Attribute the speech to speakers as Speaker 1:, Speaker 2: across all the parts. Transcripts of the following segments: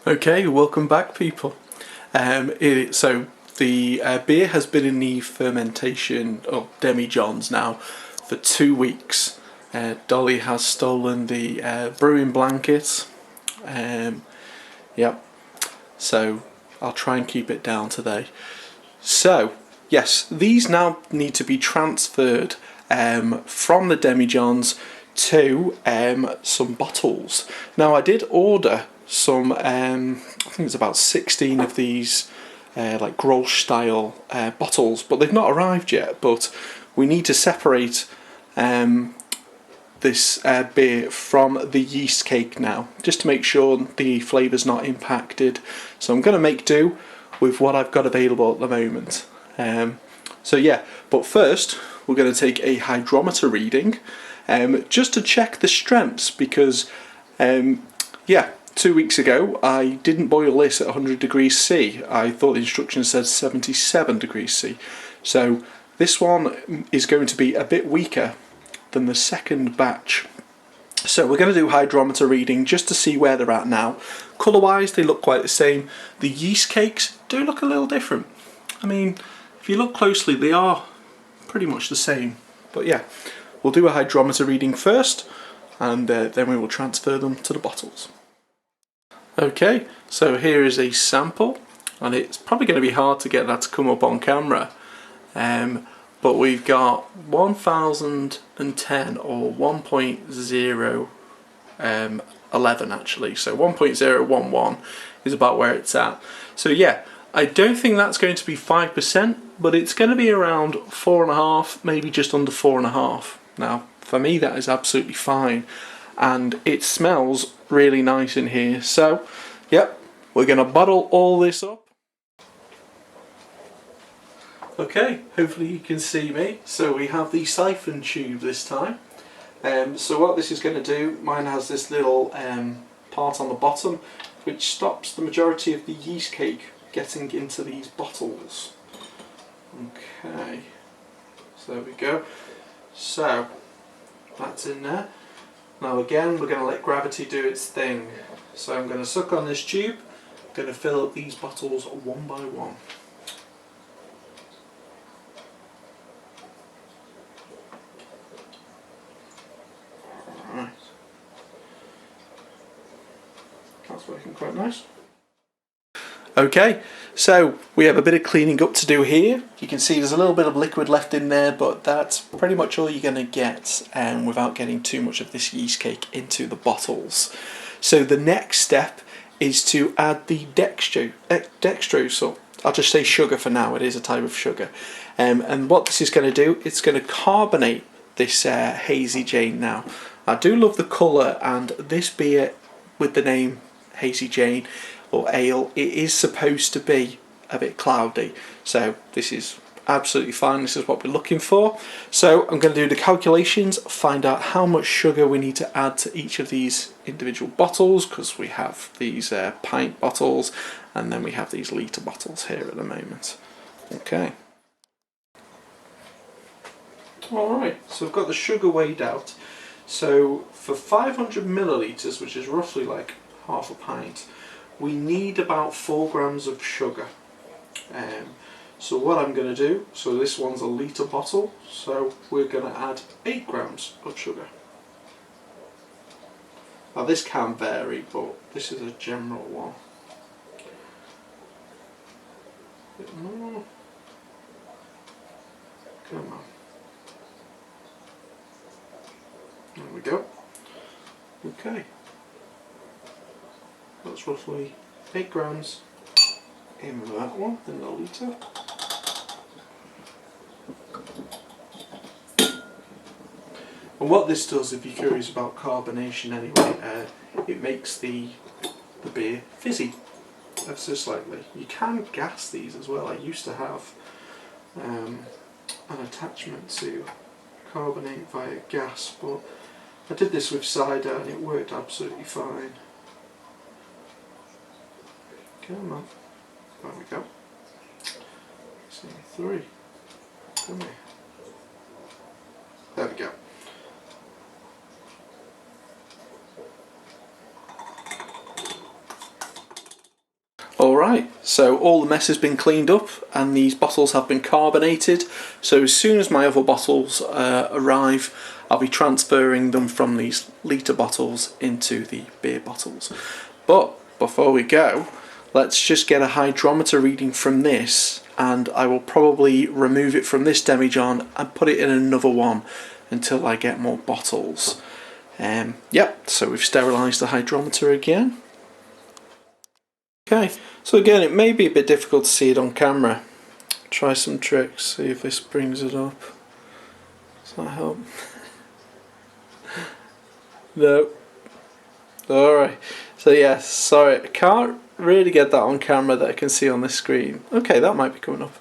Speaker 1: Okay, welcome back, people. So the beer has been in the fermentation of demijohns now for 2 weeks. Dolly has stolen the brewing blanket. Yep. So I'll try and keep it down today. So yes, these now need to be transferred from the demijohns to some bottles. Now I did order some, I think it's about 16 of these like Grolsch style bottles, but they've not arrived yet. But we need to separate this beer from the yeast cake now, just to make sure the flavour's not impacted. So I'm going to make do with what I've got available at the moment. So yeah, but first we're going to take a hydrometer reading just to check the strengths, because yeah, 2 weeks ago I didn't boil this at 100 degrees C. I thought the instructions said 77 degrees C. So this one is going to be a bit weaker than the second batch. So we're going to do hydrometer reading just to see where they're at now. Colour wise they look quite the same. The yeast cakes do look a little different. I mean, if you look closely they are pretty much the same. But yeah, we'll do a hydrometer reading first, and then we will transfer them to the bottles. Okay, so here is a sample, and it's probably going to be hard to get that to come up on camera. But we've got 1010 or 1.011 actually, so 1.011 is about where it's at. So yeah, I don't think that's going to be 5%, but it's going to be around 4.5, maybe just under 4.5. Now, for me that is absolutely fine, and it smells really nice in here. So, yep, we're going to bottle all this up. Okay, hopefully you can see me. So we have the siphon tube this time. So what this is going to do, mine has this little part on the bottom which stops the majority of the yeast cake getting into these bottles. Okay, so there we go. So that's in there. Now again, we're going to let gravity do its thing. So I'm going to suck on this tube, I'm going to fill up these bottles one by one. Alright. That's working quite nice. Okay, so we have a bit of cleaning up to do here. You can see there's a little bit of liquid left in there, but that's pretty much all you're going to get without getting too much of this yeast cake into the bottles. So the next step is to add the dextrose, or I'll just say sugar for now, it is a type of sugar. And what this is going to do, it's going to carbonate this Hazy Jane now. I do love the colour, and this beer with the name Hazy Jane or ale, it is supposed to be a bit cloudy, so this is absolutely fine. This is what we're looking for. So I'm going to do the calculations, find out how much sugar we need to add to each of these individual bottles, because we have these pint bottles and then we have these litre bottles here at the moment. Okay. Alright, so I've got the sugar weighed out. So for 500 millilitres, which is roughly like half a pint, we need about 4 grams of sugar. So what I'm going to do, so this one's a litre bottle, so we're going to add 8 grams of sugar. Now this can vary, but this is a general one. A bit more. Come on. There we go. Okay. That's roughly 8 grams in that one, in the litre. And what this does, if you're curious about carbonation anyway, it makes the beer fizzy ever so slightly. You can gas these as well. I used to have an attachment to carbonate via gas, but I did this with cider and it worked absolutely fine. Come on. There we go. See, 3. Come here. There we go. Alright, so all the mess has been cleaned up and these bottles have been carbonated, so as soon as my other bottles arrive, I'll be transferring them from these litre bottles into the beer bottles. But before we go, let's just get a hydrometer reading from this, and I will probably remove it from this demijohn and put it in another one until I get more bottles. Yep, so we've sterilised the hydrometer again. Okay, so again, it may be a bit difficult to see it on camera. Try some tricks, see if this brings it up. Does that help? No. Alright, so yes, sorry, I can't really get that on camera that I can see on this screen. Okay, that might be coming up.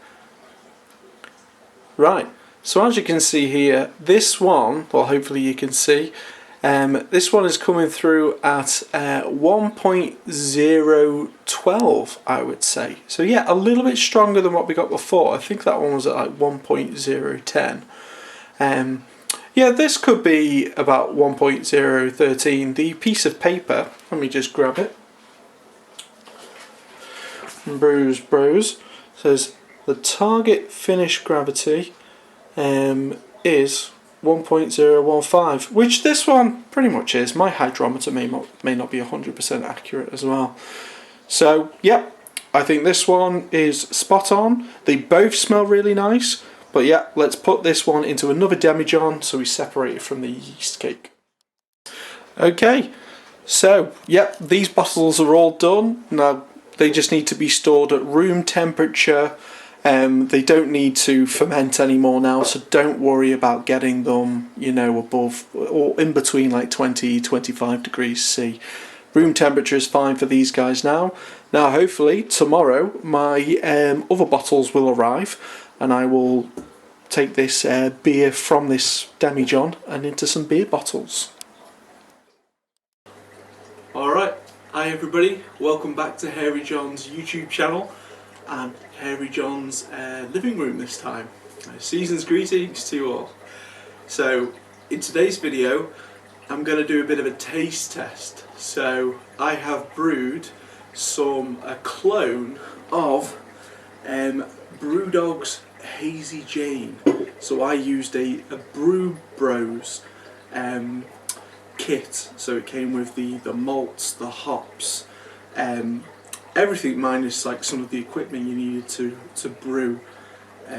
Speaker 1: Right, so as you can see here, this one, well hopefully you can see, this one is coming through at 1.012, I would say. So yeah, a little bit stronger than what we got before. I think that one was at like 1.010. Yeah, this could be about 1.013. The piece of paper, let me just grab it. Brews says the target finish gravity is 1.015, which this one pretty much is. My hydrometer may not be 100% accurate as well. So, yeah, I think this one is spot on. They both smell really nice, but yeah, let's put this one into another demijohn so we separate it from the yeast cake. Okay, so, yeah, these bottles are all done. Now, they just need to be stored at room temperature. They don't need to ferment anymore now, so don't worry about getting them, you know, above or in between like 20-25 degrees C. Room temperature is fine for these guys now. Now hopefully tomorrow my other bottles will arrive and I will take this beer from this demijohn and into some beer bottles. Alright, hi everybody, welcome back to Hairy John's YouTube channel and Hairy John's living room this time. Season's greetings to you all. So in today's video I'm going to do a bit of a taste test. So I have brewed a clone of Brewdog's Hazy Jane. So I used a Brew Bros kit, so it came with the malts, the hops, everything minus like some of the equipment you needed to brew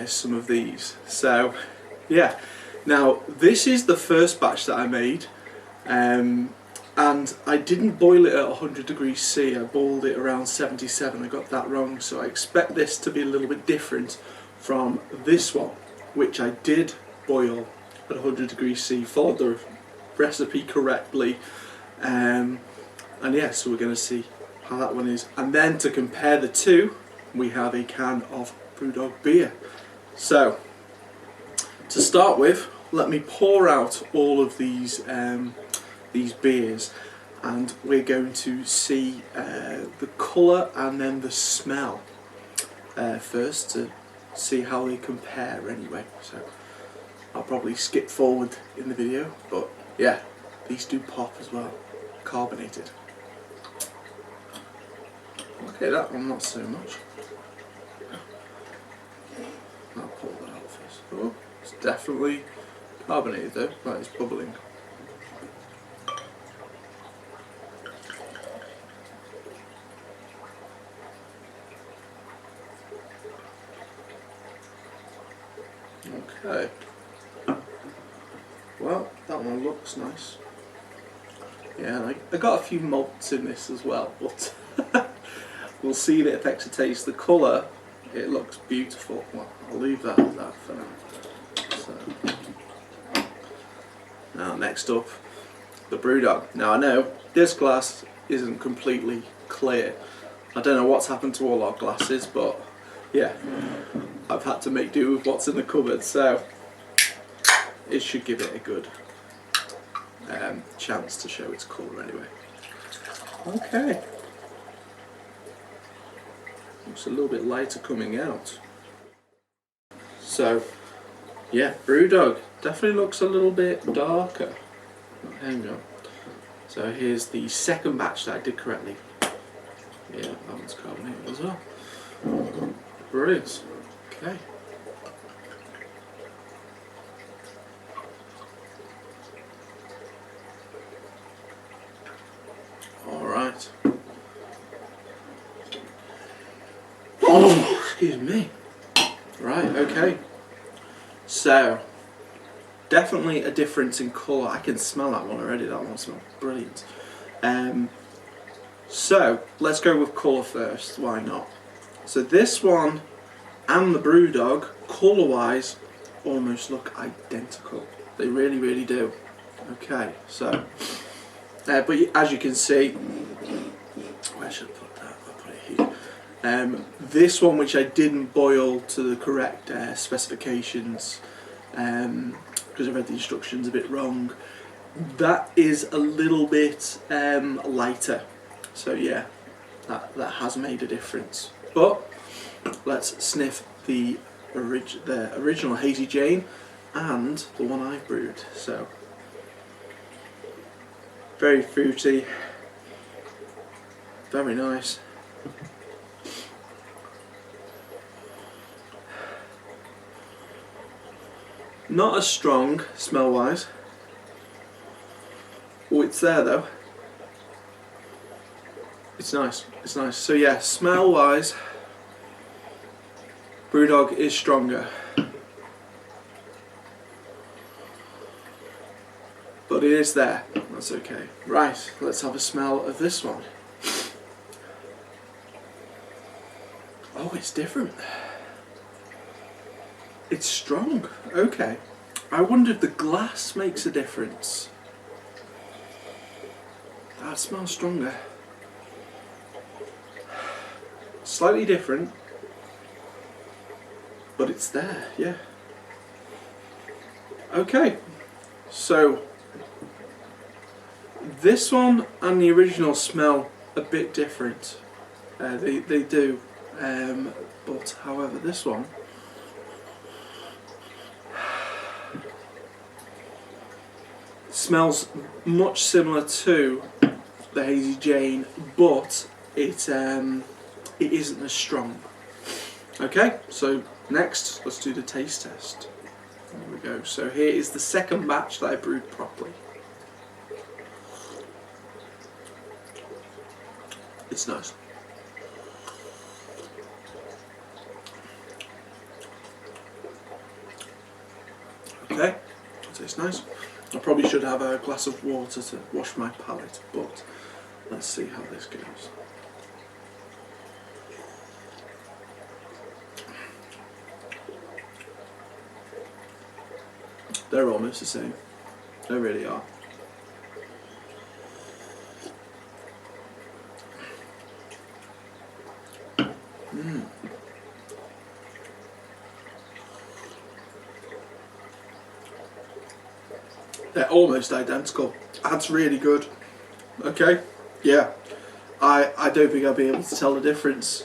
Speaker 1: some of these. So yeah, now this is the first batch that I made, and I didn't boil it at 100 degrees C, I boiled it around 77, I got that wrong, so I expect this to be a little bit different from this one, which I did boil at 100 degrees C, followed the recipe correctly, and yeah, so we're going to see how that one is. And then to compare the two, we have a can of Brewdog beer. So to start with, let me pour out all of these beers, and we're going to see the colour and then the smell first to see how they compare anyway. So I'll probably skip forward in the video, but yeah, these do pop as well, carbonated. Okay, that one not so much. I'll pull that out first. Oh, it's definitely carbonated though, that is bubbling. Okay. Well, that one looks nice. Yeah, I got a few malts in this as well, but we'll see if it affects the taste. The colour, it looks beautiful. Well, I'll leave that as that for now. So, now next up, the Brewdog. Now I know this glass isn't completely clear. I don't know what's happened to all our glasses, but yeah, I've had to make do with what's in the cupboard, so it should give it a good chance to show its colour anyway. Okay. Looks a little bit lighter coming out. So, yeah, Brewdog definitely looks a little bit darker. Hang on. So here's the second batch that I did correctly. Yeah, that one It's carbonated as well. Brilliant. Okay. Alright. Oh, excuse me. Right, okay. So, definitely a difference in colour. I can smell that one already. That one smells brilliant. So, let's go with colour first. Why not? So this one and the Brewdog, colour-wise, almost look identical. They really, really do. Okay, so... but as you can see... Where should I put that? I'll put it here. This one, which I didn't boil to the correct specifications, because I read the instructions a bit wrong, that is a little bit lighter. So yeah, that has made a difference. But let's sniff the original Hazy Jane and the one I've brewed. So very fruity, very nice. Not as strong smell wise. Oh, it's there though. It's nice, it's nice. So yeah, smell wise, Brewdog is stronger. But it is there, that's okay. Right, let's have a smell of this one. Oh, it's different. It's strong, okay. I wonder if the glass makes a difference. That smells stronger. Slightly different, but it's there, yeah. Okay, so this one and the original smell a bit different. They do, but however this one smells much similar to the Hazy Jane, but it isn't as strong. Okay, so next let's do the taste test. There we go. So here is the second batch that I brewed properly. It's nice. Okay, it tastes nice. I probably should have a glass of water to wash my palate, but let's see how this goes. They're almost the same. They really are. They're almost identical. That's really good. Okay, yeah. I don't think I'll be able to tell the difference.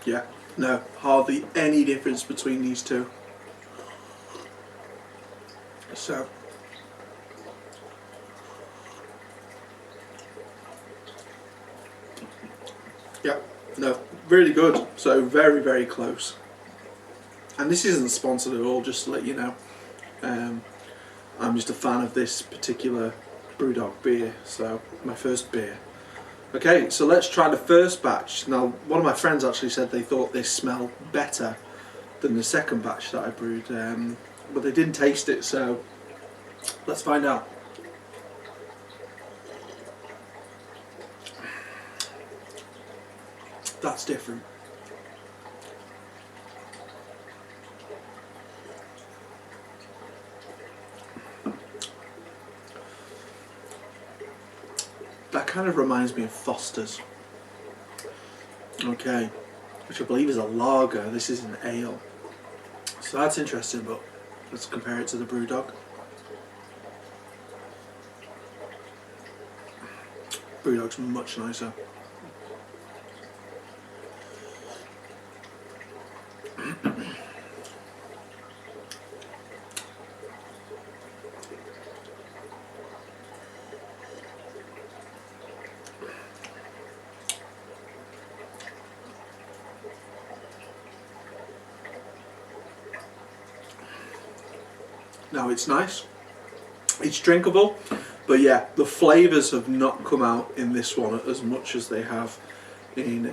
Speaker 1: Yeah, no, hardly any difference between these two. So, yeah, no, really good. So very, very close. And this isn't sponsored at all, just to let you know. I'm just a fan of this particular Brewdog beer, so my first beer. Okay, so let's try the first batch. Now, one of my friends actually said they thought this smelled better than the second batch that I brewed, but they didn't taste it, so let's find out. That's different. That kind of reminds me of Foster's. Okay, which I believe is a lager. This is an ale. So that's interesting, but let's compare it to the Brewdog. Brewdog's much nicer. Now it's nice, it's drinkable, but yeah, the flavours have not come out in this one as much as they have in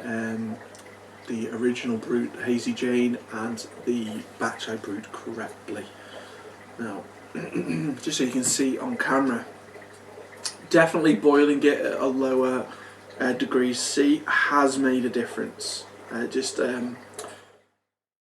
Speaker 1: the original brewed Hazy Jane and the batch I brewed correctly. Now, just so you can see on camera, definitely boiling it at a lower degrees C has made a difference.